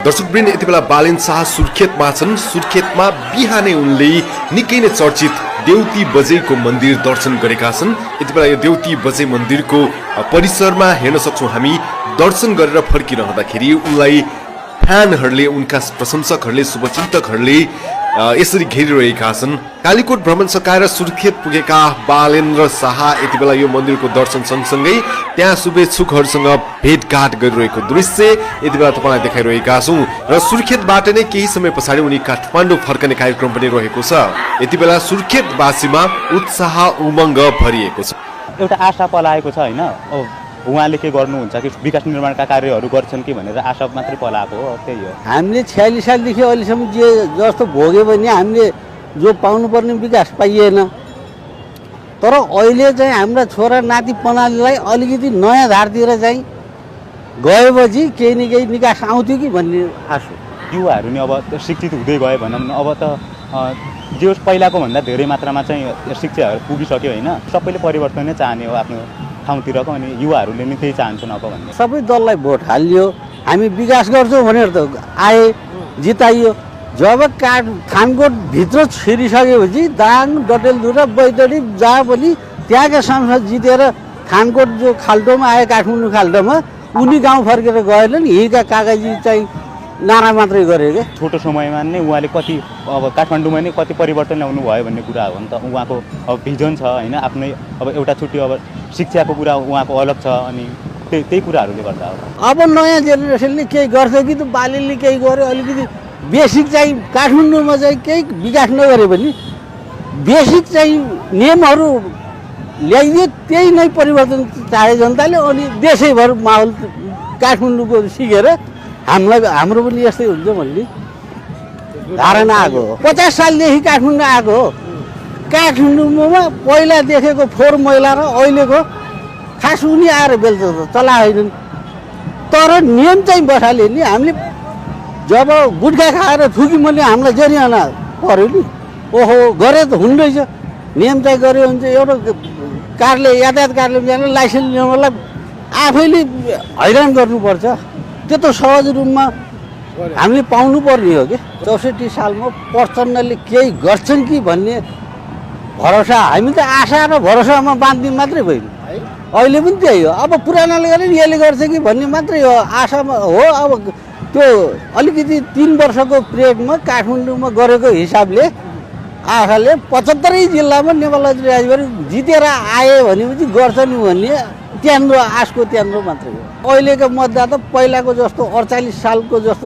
दर्शकवृन्द यति बेला बालेन शाह सुर्खेतमा छन्। सुर्खेतमा बिहानै उनले निकै नै चर्चित देउती बजेको मन्दिर दर्शन गरेका छन्। यति बेला यो देउती बजे मन्दिरको परिसरमा हेर्न सक्छौँ हामी। दर्शन गरेर फर्किरहँदाखेरि उनलाई फ्यानहरूले, उनका प्रशंसकहरूले, शुभचिन्तकहरूले यसरी घेरिरहेका छन्। कालीकोट भ्रमण सकाएर सुर्खेत पुगेका बालेन्द्र शाह यति बेला यो मन्दिरको दर्शन सँगसँगै त्यहाँ शुभेच्छुकहरूसँग भेटघाट गरिरहेको दृश्य यति बेला तपाईँलाई देखाइरहेका छौँ। र सुर्खेतबाट नै केही समय पछाडि उनी काठमाडौँ फर्कने कार्यक्रम पनि रहेको छ। यति बेला सुर्खेतवासीमा उत्साह उमङ्ग भरिएको छ। एउटा आशा पलाएको छ होइन, उहाँले के गर्नुहुन्छ कि विकास निर्माणका कार्यहरू गर्छन् कि भनेर आशा मात्रै पलाएको हो। त्यही हो, हामीले 46 सालदेखि अहिलेसम्म जे जस्तो भोग्यो भने हामीले जो पाउनुपर्ने विकास पाइएन। तर अहिले चाहिँ हाम्रा छोरा नाति पनालीलाई अलिकति नयाँ धारतिर चाहिँ गएपछि केही न केही निकास आउँथ्यो कि भन्ने आशा। युवाहरू नि अब शिक्षित हुँदै गयो भनौँ न। अब त जे होस् पहिलाको भन्दा धेरै मात्रामा चाहिँ शिक्षाहरू पुगिसक्यो होइन। सबैले परिवर्तन नै चाहने हो आफ्नो ठाउँतिरको, अनि युवाहरूले नि त्यही चाहन्छन् अब भन्ने। सबै दललाई भोट हालियो, हामी विकास गर्छौँ भनेर त आए, जिताइयो। जब खानकोट भित्र छिरिसकेपछि दाङ, डडेलधुरा, बैतडी जहाँ पनि त्यहाँका सांसद जितेर खानकोट जो खाल्टोमा आए, काठमाडौँ खाल्टोमा, उनी गाउँ फर्केर गएनन्। हिँडका कागजी चाहिँ नारा मात्रै गरे क्या। छोटो समयमा नै उहाँले कति अब काठमाडौँमा नै कति परिवर्तन ल्याउनु भयो भन्ने कुरा हो नि त। उहाँको अब भिजन छ होइन, आफ्नै अब एउटा छुट्टी अब शिक्षाको कुरा उहाँको अलग छ, अनि त्यही कुराहरूले गर्दा हो। अब नयाँ जेनेरेसनले केही गर्छ कि त बालीले केही गर्यो, अलिकति बेसिक चाहिँ काठमाडौँमा चाहिँ केही विकास नगरे पनि बेसिक चाहिँ नियमहरू ल्याइदियो, त्यही नै परिवर्तन चाहे जनताले। अनि देशैभर माहौल काठमाडौँको सिकेर हाम्रो पनि यस्तै हुन्छ भन्ने धारणा आएको हो। 50 सालदेखि काठमाडौँ आएको हो। काठमाडौँमा पहिला देखेको फोहोर मैला र अहिलेको खास उनी आएर बेल्छ त चला होइनन्। तर नियम चाहिँ बसाले नि। हामीले जब गुट्खा खाएर थुकी मैले हामीलाई जरिवाना पऱ्यो नि। ओहो गरे त हुँदैछ, नियम चाहिँ गऱ्यो भने चाहिँ एउटा कारले, यातायात कारले जान लाइसेन्स लिनलाई आफैले हैरान गर्नुपर्छ। त्यो त सहज रूपमा हामीले पाउनु पर्ने हो कि। 64 सालमा प्रचण्डले केही गर्छन् कि भन्ने भरोसा, हामी त आशा र भरोसामा बाँध्ने मात्रै भइन्। अहिले पनि त्यही हो। अब पुरानाले गरे यसले गर्छ कि भन्ने मात्रै हो, आशामा हो। अब त्यो अलिकति 3 वर्षको पिरियडमा काठमाडौँमा गरेको हिसाबले आशाले 75 जिल्लामा नेपाल राज्यभरि जितेर आए भनेपछि गर्छ नि भन्ने त्यहाँनिर आशको त्यहाँनिर मात्रै हो। अहिलेको मतदाता पहिलाको जस्तो 48 सालको जस्तो